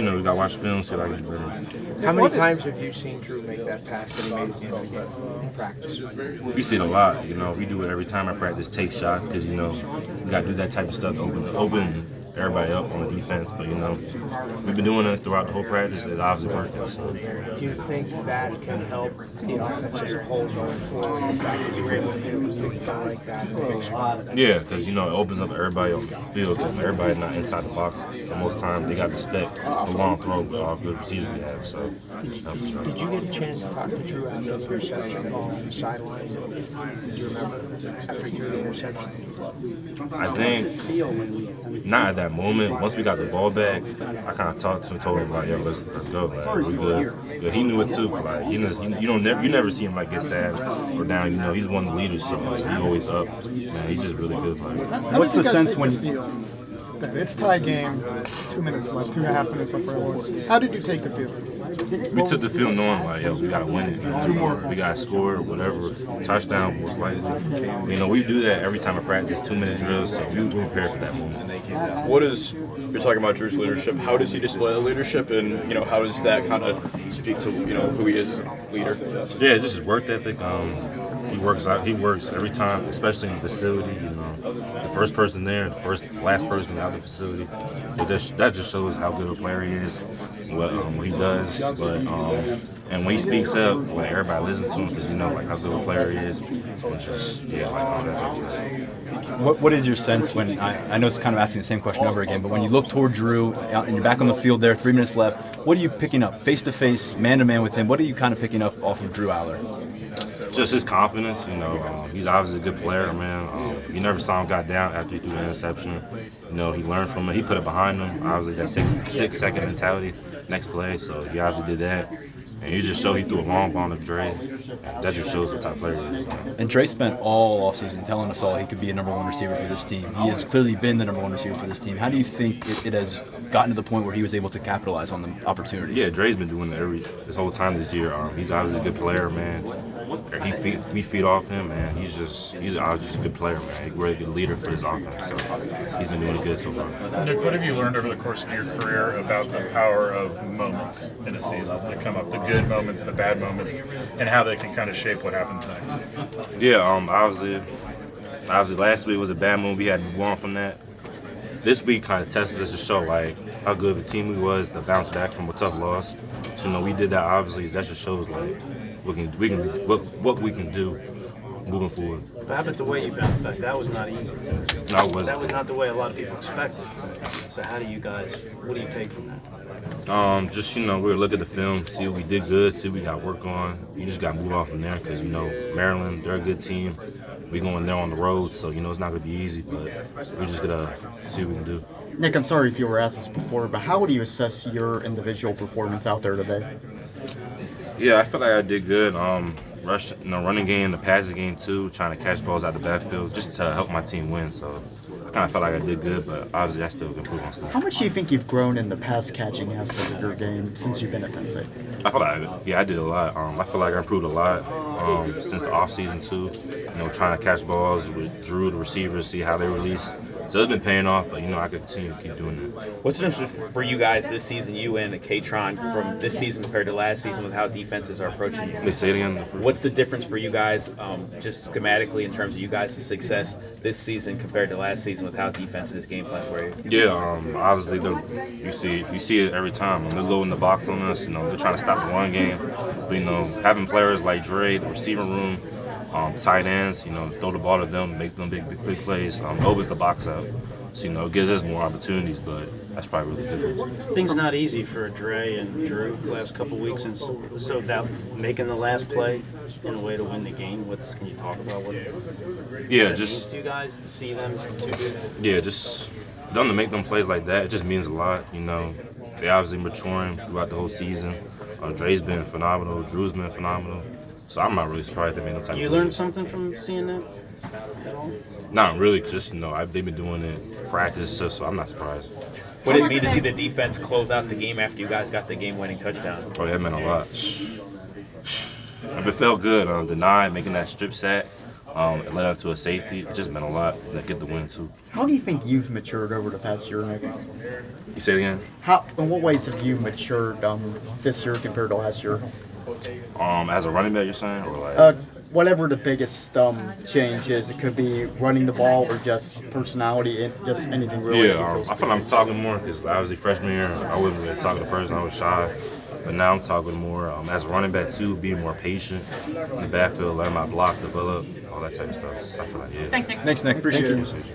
just, we got to watch film, see what I get better. How many times have you seen Drew make that pass that he made at the end of the game in practice? We see it a lot, we do it every time I practice, take shots, because, we got to do that type of stuff to open everybody up on the defense. But, we've been doing it throughout the whole practice. It's obviously working. So. Do you think that can help the offense as a whole going forward? The fact that you were able to do something like that? Yeah, because, it opens up everybody on the field, because everybody's not inside the box. And most times they got to respect the long throw with all the receivers we have. So, Did you get a chance to talk to Drew after the interception on the sideline? Do you remember after he threw the interception? I think not at that moment. Once we got the ball back, I kind of talked to him, told him like, "Yo, let's go. Like, we good." But he knew it too. Like, you never see him like get sad or down. He's one of the leaders, so like, he's always up. Man, he's just really good. Like, what's the sense when it's tie game, 2 minutes left, 2.5 minutes left? How did you take the field? We took the field knowing like, yo, we gotta win it. Two more. We gotta score, whatever. Touchdown most likely. We do that every time I practice, 2-minute drills, so we prepare for that moment. What is, you're talking about Drew's leadership, how does he display the leadership, and how does that kind of speak to who he is as a leader? Yeah, just his work ethic. He works every time, especially in the facility. The first person there, last person out of the facility. That just shows how good a player he is, what he does. But and when he speaks up, like everybody listens to him because like how good a player he is. It's just all that type of stuff. What is your sense when I know it's kind of asking the same question over again, but when you look toward Drew and you're back on the field there, 3 minutes left, what are you picking up face to face, man to man with him? What are you kind of picking up off of Drew Allar? Just his confidence, he's obviously a good player, man. You never saw him got down after he threw the interception. He learned from it. He put it behind him. Obviously, that six-second mentality, next play. So he obviously did that. And you just show he threw a long ball to Dre. That just shows what type of player he is. And Dre spent all offseason telling us all he could be a number one receiver for this team. He has clearly been the number one receiver for this team. How do you think it has gotten to the point where he was able to capitalize on the opportunity? Yeah, Dre's been doing it this whole time this year. He's obviously a good player, man. We feed off him, man. He's just a good player, man. He's a really good leader for his offense. So he's been doing good so far. Nick, what have you learned over the course of your career about the power of moments in a season that come up, the good moments, the bad moments, and how they can kind of shape what happens next? Yeah, obviously last week was a bad moment. We had to move on from that. This week kind of tested us to show like how good of a team we was to bounce back from a tough loss. So we did that. Obviously, that just shows like what we can do moving forward. What happened to the way you bounced back? That was not easy. No, it wasn't. That was not the way a lot of people expected. So how do you guys? What do you take from that? Just we'll look at the film, see what we did good, see what we got work on. You just got to move off from there because Maryland, they're a good team. We going there on the road, so it's not gonna be easy, but we're just gonna see what we can do. Nick, I'm sorry if you were asked this before, but how would you assess your individual performance out there today? Yeah, I feel like I did good. Running game, the passing game too, trying to catch balls out the backfield just to help my team win. So I kind of felt like I did good, but obviously I still can improve on stuff. How much do you think you've grown in the pass catching aspect of your game since you've been at Penn State? I feel like I did a lot. I feel like I improved a lot since the off season too. Trying to catch balls with Drew, the receivers, see how they release. So it's been paying off, but I could continue to keep doing that. What's the difference for you guys this season, you and K-Tron, from this season compared to last season with how defenses are approaching you? They say it again. What's the difference for you guys, just schematically in terms of you guys' success this season compared to last season with how defenses game plan for you? Yeah, obviously you see it every time. They're loading the box on us. They're trying to stop the run game. But, having players like Dre, the receiving room, tight ends, throw the ball to them, make them big plays, opens the box up. So, it gives us more opportunities, but that's probably really different. Things not easy for Dre and Drew the last couple of weeks, and so that making the last play in a way to win the game. Can you talk about what? Yeah, means just to you guys to see them do. Yeah, just for them to make them plays like that, it just means a lot. They obviously maturing throughout the whole season. Dre's been phenomenal. Drew's been phenomenal. So I'm not really surprised they made no type of. You learned something from seeing that at all? Not really, just they've been doing it practice, so I'm not surprised. What did it mean to see the defense close out the game after you guys got the game-winning touchdown? Oh, that meant a lot. It felt good. Denied, making that strip sack. It led up to a safety. It just meant a lot to get the win too. How do you think you've matured over the past year, Nick? You say it again? In what ways have you matured this year compared to last year? As a running back, you're saying, or like? Whatever the biggest change is, it could be running the ball or just personality, and just anything really. Yeah, I feel like I'm talking more because obviously freshman year I wasn't really talking to person. I was shy, but now I'm talking more. As a running back too, being more patient in the backfield, letting my block develop, all that type of stuff. So I feel like yeah. Thanks, Nick. Appreciate it. Thank you.